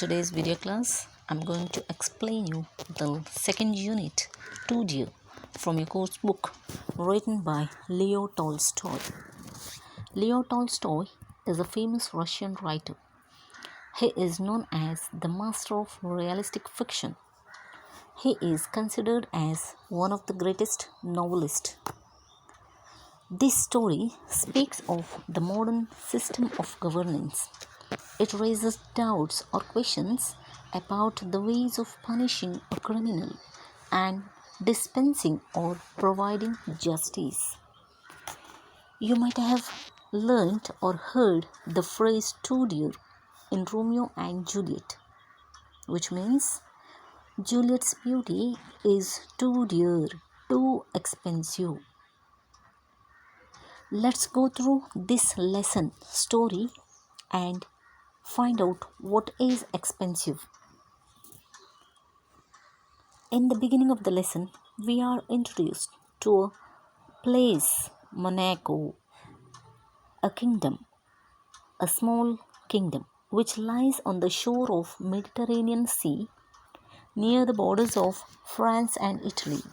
today's video class, I'm going to explain you the second unit, 2 from your course book written by Leo Tolstoy. Leo Tolstoy is a famous Russian writer. He is known as the master of realistic fiction. He is considered as one of the greatest novelists. This story speaks of the modern system of governance. It raises doubts or questions about the ways of punishing a criminal and dispensing or providing justice. You might have learnt or heard the phrase "too dear" in Romeo and Juliet, which means Juliet's beauty is too dear, too expensive. Let's go through this lesson story and find out what is expensive. In the beginning of the lesson, we are introduced to a place, Monaco, a kingdom, a small kingdom which lies on the shore of Mediterranean Sea near the borders of France and Italy.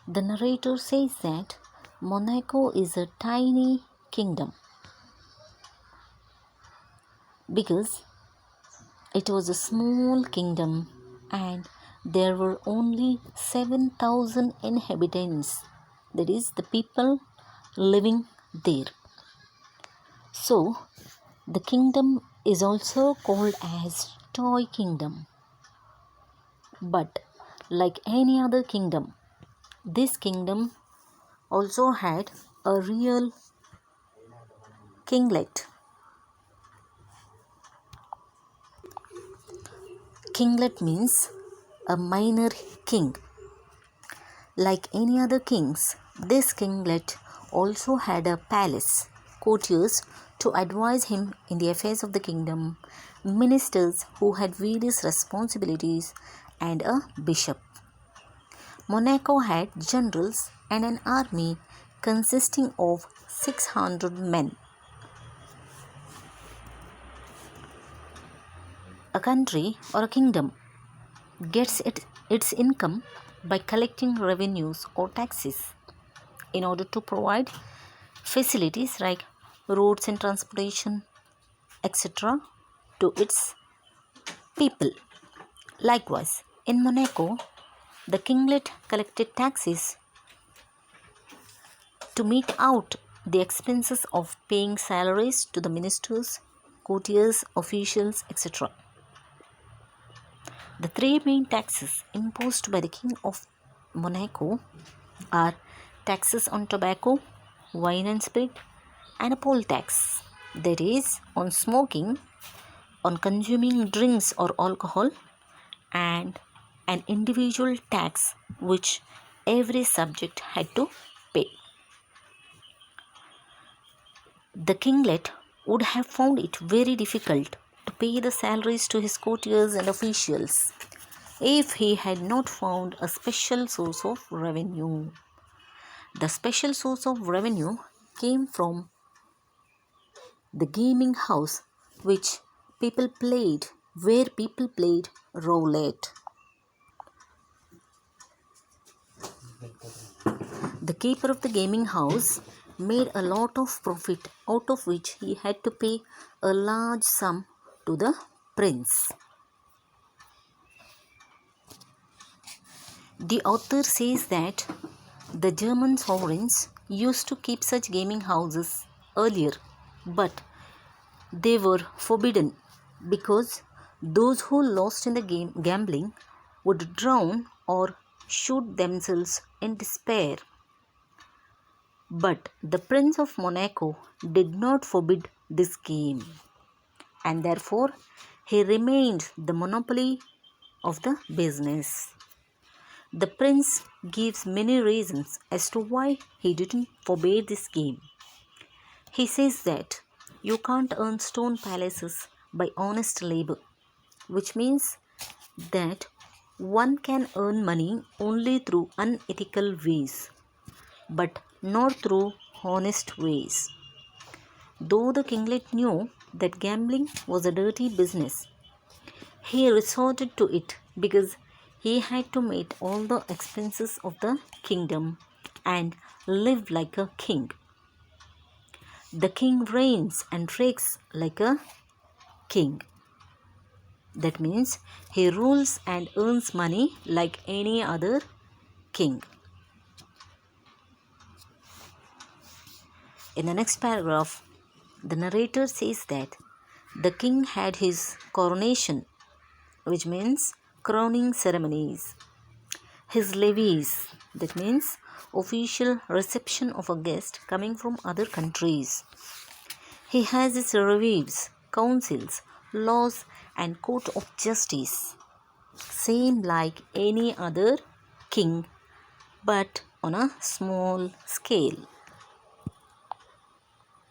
The narrator says that Monaco is a tiny kingdom because it was a small kingdom and there were only 7,000 inhabitants, that is, the people living there. So, the kingdom is also called as Toy Kingdom. But like any other kingdom, this kingdom also had a real kinglet. Kinglet means a minor king. Like any other kings, this kinglet also had a palace, courtiers to advise him in the affairs of the kingdom, ministers who had various responsibilities, and a bishop. Monaco had generals and an army consisting of 600 men. A country or a kingdom gets its income by collecting revenues or taxes in order to provide facilities like roads and transportation, etc., to its people. Likewise, in Monaco, the kinglet collected taxes to meet out the expenses of paying salaries to the ministers, courtiers, officials, etc. The three main taxes imposed by the King of Monaco are taxes on tobacco, wine and spirit, and a poll tax, that is, on smoking, on consuming drinks or alcohol, and an individual tax which every subject had to pay. The kinglet would have found it very difficult to pay the salaries to his courtiers and officials if he had not found a special source of revenue. The special source of revenue came from the gaming house where people played roulette. The keeper of the gaming house made a lot of profit, out of which he had to pay a large sum to the prince. The author says that the German sovereigns used to keep such gaming houses earlier, but they were forbidden because those who lost in the gambling would drown or shoot themselves in despair. But the Prince of Monaco did not forbid this game, and therefore he remained the monopoly of the business. The prince gives many reasons as to why he didn't forbid this game. He says that you can't earn stone palaces by honest labor, which means that one can earn money only through unethical ways, but not through honest ways. Though the kinglet knew that gambling was a dirty business. He resorted to it because he had to meet all the expenses of the kingdom and live like a king. The king reigns and tricks like a king. That means he rules and earns money like any other king. In the next paragraph, the narrator says that the king had his coronation, which means crowning ceremonies, his levees, that means official reception of a guest coming from other countries. He has his reviews, councils, laws, and court of justice, same like any other king, but on a small scale.